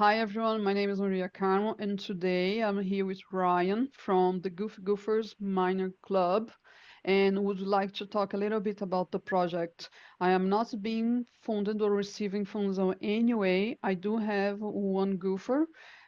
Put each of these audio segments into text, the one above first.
Hi everyone, my name is Maria Carmo, and today I'm here with Ryan from the Gophers Minor Club, and would like to talk a little bit about the project. I am not being funded or receiving funds in any way. I do have one Gopher,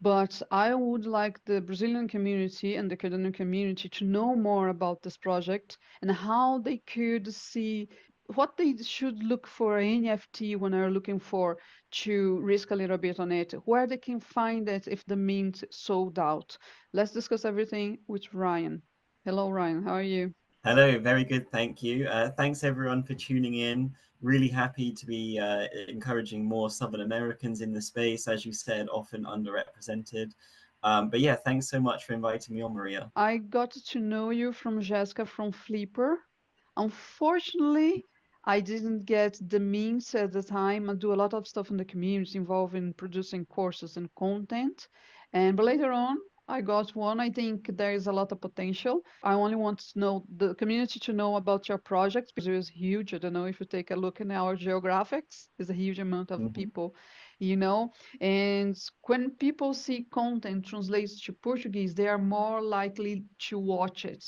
but I would like the Brazilian community and the Canadian community to know more about this project and how they could see what they should look for NFT when they're looking for to risk a little bit on it, where they can find it if the mint sold out. Let's discuss everything with Ryan. Hello, Ryan. How are you? Hello, very good, thank you. Thanks everyone for tuning in. Really happy to be encouraging more Southern Americans in the space, as you said, often underrepresented. But yeah, thanks so much for inviting me on, Maria. I got to know you from Jessica from Flipr. Unfortunately, I didn't get the means at the time. I do a lot of stuff in the community involving producing courses and content. But later on, I got one. I think there is a lot of potential. I only want to know the community to know about your project because it is huge. I don't know if you take a look in our geographics, there's a huge amount of Mhm. people, you know. And when people see content translated to Portuguese, they are more likely to watch it.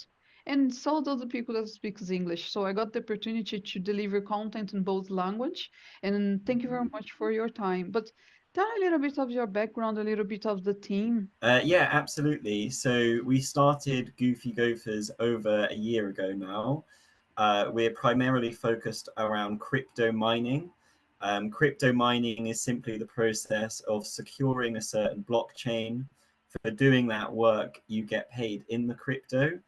And so do the people that speaks English. So I got the opportunity to deliver content in both language. And thank you very much for your time. But tell a little bit of your background, a little bit of the team. Yeah, absolutely. So we started Goofy Gophers over a year ago now. We're primarily focused around crypto mining. Crypto mining is simply the process of securing a certain blockchain. For doing that work, you get paid in the crypto.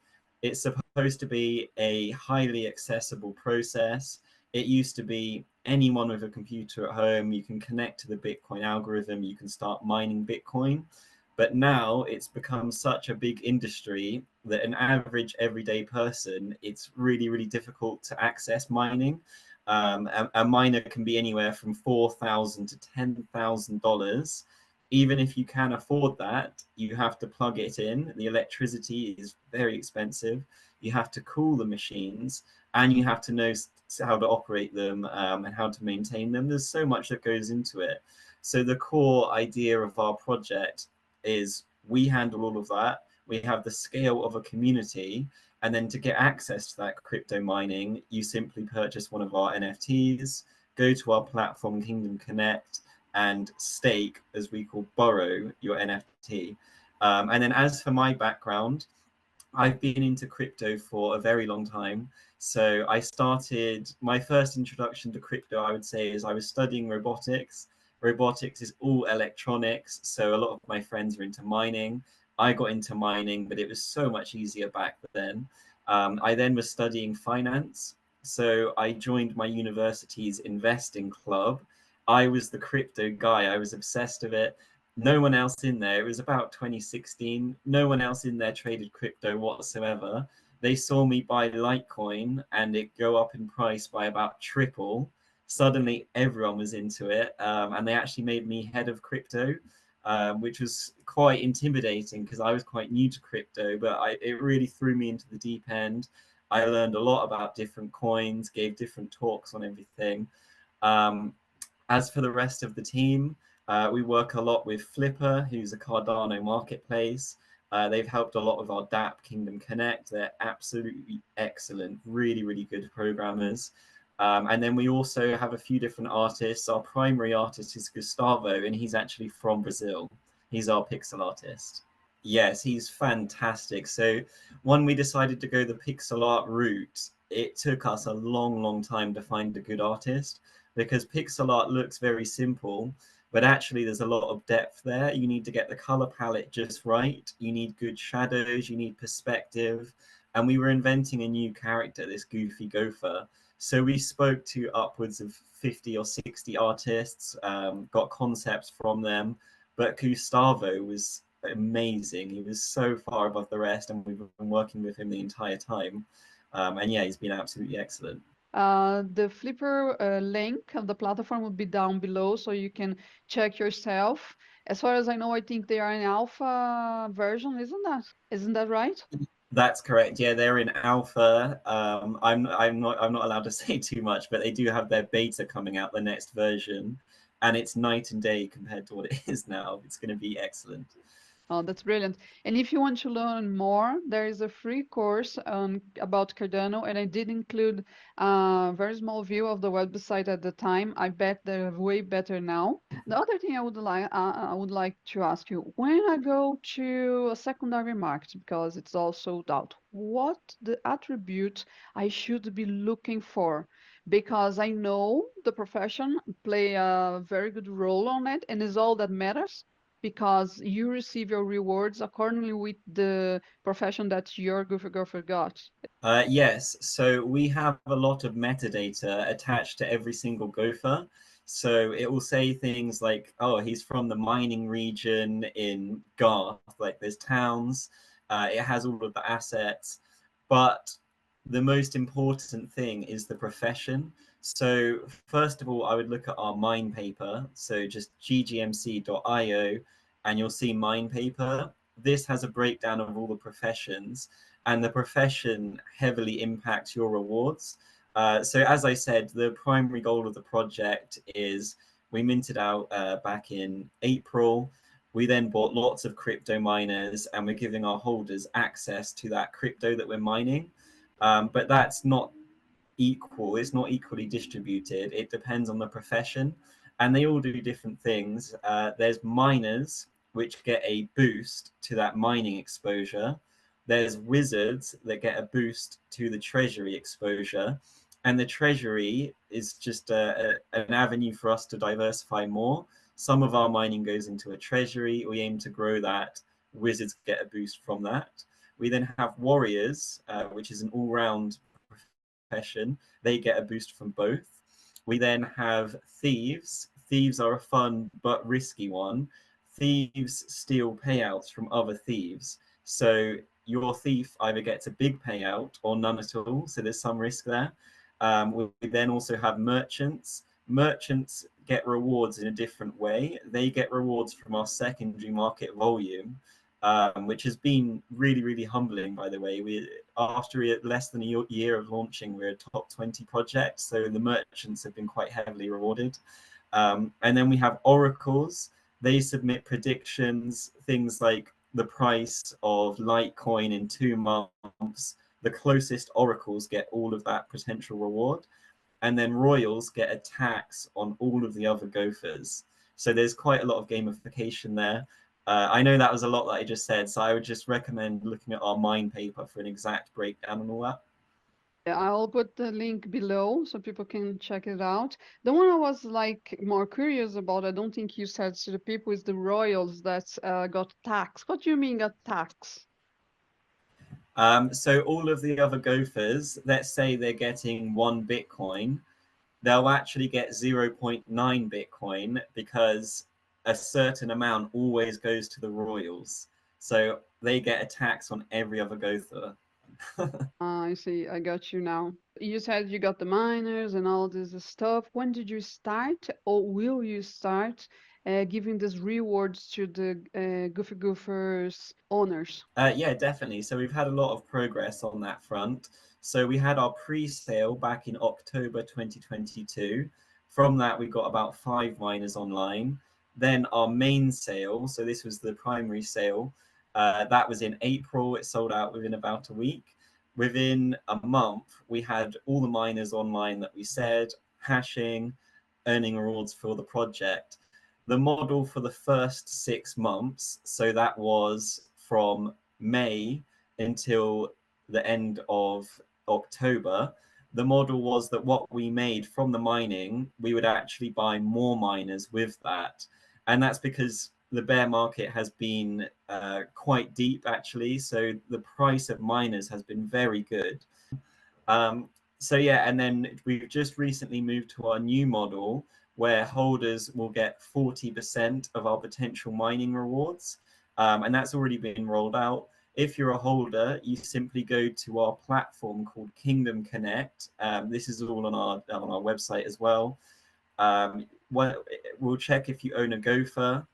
It's supposed to be a highly accessible process. It used to be anyone with a computer at home, you can connect to the Bitcoin algorithm, you can start mining Bitcoin. But now it's become such a big industry that an average everyday person, it's really, really difficult to access mining. A miner can be anywhere from $4,000 to $10,000. Even if you can afford that, you have to plug it in. The electricity is very expensive. You have to cool the machines, and you have to know how to operate them and how to maintain them. There's so much that goes into it. So the core idea of our project is we handle all of that. We have the scale of a community, and then to get access to that crypto mining, you simply purchase one of our NFTs, go to our platform Kingdom Connect, and stake, as we call borrow, your NFT. And then as for my background, I've been into crypto for a very long time. So I started my first introduction to crypto, I would say, is I was studying robotics. Robotics is all electronics. So a lot of my friends are into mining. I got into mining, but it was so much easier back then. I then was studying finance. So I joined my university's investing club. I was the crypto guy. I was obsessed with it. No one else in there. It was about 2016. No one else in there traded crypto whatsoever. They saw me buy Litecoin and it go up in price by about triple. Suddenly, everyone was into it, and they actually made me head of crypto, which was quite intimidating because I was quite new to crypto. But it really threw me into the deep end. I learned a lot about different coins, gave different talks on everything. Um, as for the rest of the team, we work a lot with Flipr, who's a Cardano marketplace. They've helped a lot of our DApp Kingdom Connect. They're absolutely excellent, really, really good programmers. And then we also have a few different artists. Our primary artist is Gustavo, and he's actually from Brazil. He's our pixel artist. Yes, he's fantastic. So when we decided to go the pixel art route, it took us a long, long time to find a good artist because pixel art looks very simple, but actually there's a lot of depth there. You need to get the color palette just right. You need good shadows, you need perspective. And we were inventing a new character, this goofy gopher. So we spoke to upwards of 50 or 60 artists, got concepts from them. But Gustavo was amazing. He was so far above the rest, and we've been working with him the entire time. And yeah, he's been absolutely excellent. The Flipper link of the platform will be down below so you can check yourself. As far as I know, I think they are in alpha version, isn't that? Isn't that right? That's correct. Yeah, they're in alpha. I'm not allowed to say too much, but they do have their beta coming out, the next version. and it's night and day compared to what it is now. It's going to be excellent. Oh, that's brilliant. And if you want to learn more, there is a free course about Cardano, and I did include a very small view of the website at the time. I bet they're way better now. The other thing I would like to ask you, when I go to a secondary market, because it's all sold out, what the attribute I should be looking for? Because I know the profession play a very good role on it, and is all that matters because you receive your rewards accordingly with the profession that your Gopher got. Yes, so we have a lot of metadata attached to every single gopher. So it will say things like, oh, he's from the mining region in Garth, like there's towns. It has all of the assets. But the most important thing is the profession. So first of all, I would look at our mine paper. So just ggmc.io, and you'll see mine paper. This has a breakdown of all the professions, and the profession heavily impacts your rewards. So as I said, the primary goal of the project is we minted out back in April. We then bought lots of crypto miners, and we're giving our holders access to that crypto that we're mining. But that's not equal. It's not equally distributed. It depends on the profession, and they all do different things. There's miners, which get a boost to that mining exposure. There's wizards that get a boost to the treasury exposure. And the treasury is just an avenue for us to diversify more. Some of our mining goes into a treasury. We aim to grow that. Wizards get a boost from that. We then have warriors, which is an all-round profession. They get a boost from both. We then have thieves. Thieves are a fun but risky one. Thieves steal payouts from other thieves. So your thief either gets a big payout or none at all. So there's some risk there. We then also have merchants. Merchants get rewards in a different way. They get rewards from our secondary market volume, which has been really, really humbling, by the way. After less than a year of launching, we're a top 20 project. So the merchants have been quite heavily rewarded. And then we have oracles. They submit predictions, things like the price of Litecoin in 2 months. The closest oracles get all of that potential reward. And then royals get a tax on all of the other gophers. So there's quite a lot of gamification there. I know that was a lot that I just said, so I would just recommend looking at our mine paper for an exact breakdown on all that. Yeah, I'll put the link below so people can check it out. The one I was like more curious about, I don't think you said to the people, is the royals that got tax. What do you mean got tax? So all of the other gophers, let's say they're getting 1 Bitcoin, they'll actually get 0.9 Bitcoin because a certain amount always goes to the royals. So they get a tax on every other gopher. I see, I got you now. You said you got the miners and all this stuff. When did you start, or will you start giving these rewards to the Goofy Gophers owners? Yeah, definitely. So we've had a lot of progress on that front. So we had our pre-sale back in October 2022. From that, we got about 5 miners online. Then our main sale, so this was the primary sale, that was in April. It sold out within about a week. Within a month, we had all the miners online that we said, hashing, earning rewards for the project. The model for the first 6 months, so that was from May until the end of October, the model was that what we made from the mining, we would actually buy more miners with that. And that's because the bear market has been quite deep, actually. So the price of miners has been very good. So yeah, and then we've just recently moved to our new model where holders will get 40% of our potential mining rewards. And that's already been rolled out. If you're a holder, you simply go to our platform called Kingdom Connect. This is all on our website as well. We'll check if you own a gopher.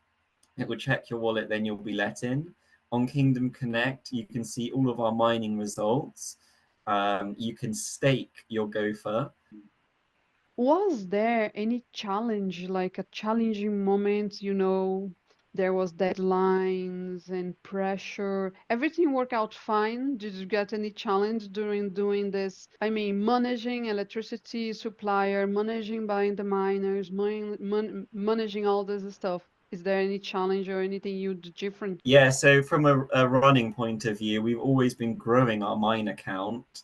It will check your wallet, then you'll be let in. On Kingdom Connect, you can see all of our mining results. You can stake your gopher. Was there any challenge, like a challenging moment, there was deadlines and pressure? Everything worked out fine? Did you get any challenge during doing this? I mean, managing electricity supplier, managing buying the miners, managing all this stuff. Is there any challenge or anything you do different? Yeah, so from a running point of view, we've always been growing our mine account.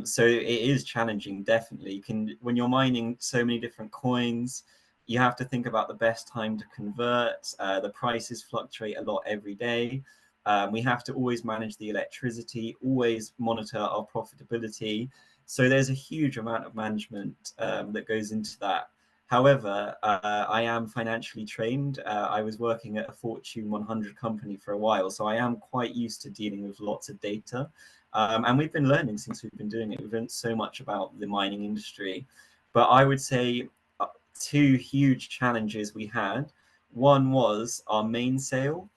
So it is challenging, definitely. When you're mining so many different coins, you have to think about the best time to convert. The prices fluctuate a lot every day. We have to always manage the electricity, always monitor our profitability. So there's a huge amount of management that goes into that. However, I am financially trained. I was working at a Fortune 100 company for a while, so I am quite used to dealing with lots of data. And we've been learning since we've been doing it. We've learned so much about the mining industry. But I would say two huge challenges we had. One was our main sale.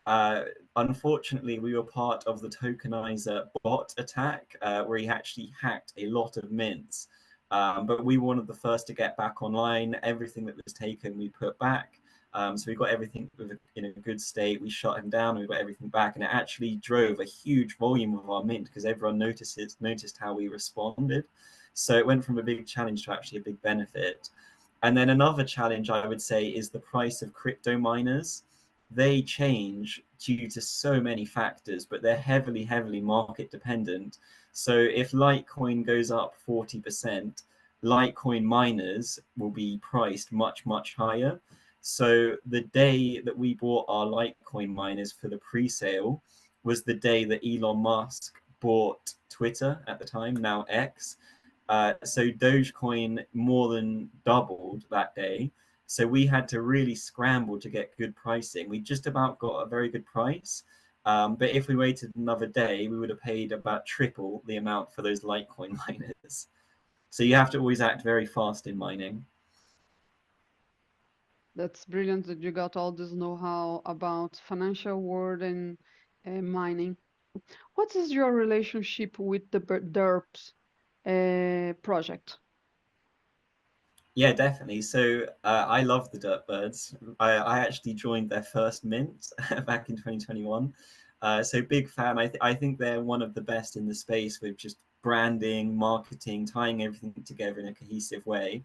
Uh, Unfortunately, we were part of the tokenizer bot attack, where he actually hacked a lot of mints. But we were one of the first to get back online. Everything that was taken, we put back. So we got everything in a good state. We shut him down. We got everything back, and it actually drove a huge volume of our mint because everyone noticed how we responded. So it went from a big challenge to actually a big benefit. And then another challenge I would say is the price of crypto miners. They change due to so many factors, but they're heavily, heavily market dependent. So if Litecoin goes up 40%, Litecoin miners will be priced much, much higher. So the day that we bought our Litecoin miners for the pre-sale was the day that Elon Musk bought Twitter at the time, now X. So Dogecoin more than doubled that day. So we had to really scramble to get good pricing. We just about got a very good price. But if we waited another day, we would have paid about triple the amount for those Litecoin miners. So you have to always act very fast in mining. That's brilliant that you got all this know-how about financial world and mining. What is your relationship with the DERPS project? Yeah, definitely. So I love the Dirt Birds. I actually joined their first mint back in 2021. So big fan. I think they're one of the best in the space with just branding, marketing, tying everything together in a cohesive way.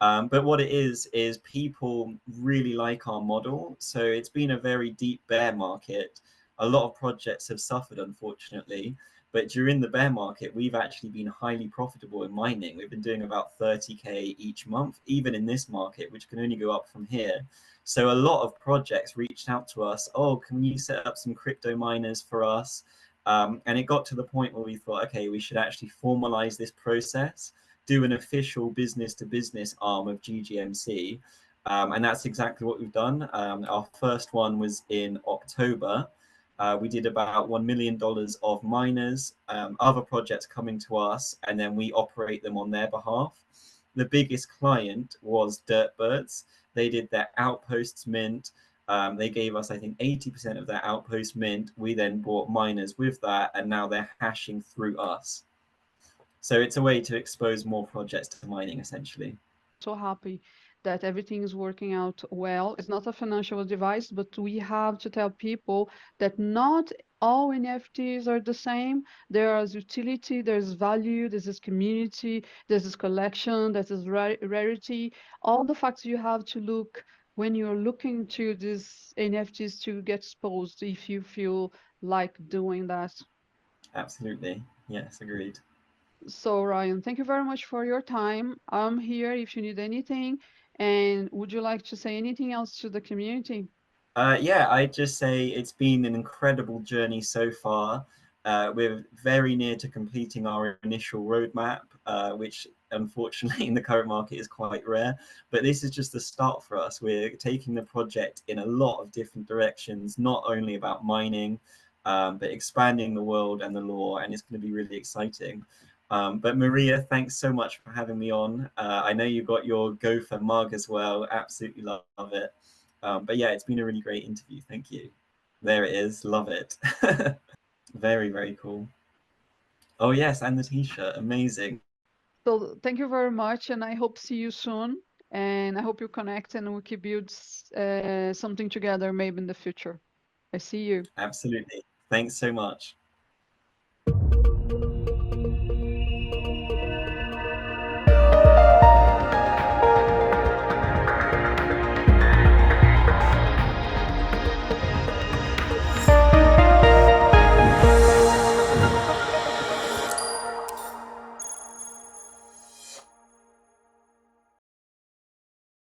But what it is people really like our model. So it's been a very deep bear market. A lot of projects have suffered, unfortunately. But during the bear market, we've actually been highly profitable in mining. We've been doing about 30K each month, even in this market, which can only go up from here. So a lot of projects reached out to us. Oh, can you set up some crypto miners for us? And it got to the point where we thought, okay, we should actually formalize this process, do an official business to business arm of GGMC. And that's exactly what we've done. Our first one was in October. We did about $1 million of miners, other projects coming to us, and then we operate them on their behalf. The biggest client was Dirtbirds. They did their outposts mint. They gave us, I think, 80% of their outpost mint. We then bought miners with that, and now they're hashing through us. So it's a way to expose more projects to mining, essentially. So happy that everything is working out well. It's not a financial advice, but we have to tell people that not all NFTs are the same. There is utility, there's value, there's this community, there's this collection, there's this rarity. All the facts you have to look when you're looking to these NFTs to get exposed if you feel like doing that. Absolutely. Yes, agreed. So, Ryan, thank you very much for your time. I'm here if you need anything. And would you like to say anything else to the community? Yeah, I'd just say it's been an incredible journey so far. We're very near to completing our initial roadmap, which unfortunately in the current market is quite rare. But this is just the start for us. We're taking the project in a lot of different directions, not only about mining, but expanding the world and the law, and it's going to be really exciting. But Maria, thanks so much for having me on. I know you got your Gopher mug as well. Absolutely love it. But yeah, it's been a really great interview. Thank you. There it is. Love it. Very, very cool. Oh, yes. And the t shirt. Amazing. So thank you very much, and I hope see you soon. And I hope you connect and we can build something together maybe in the future. I see you. Absolutely. Thanks so much.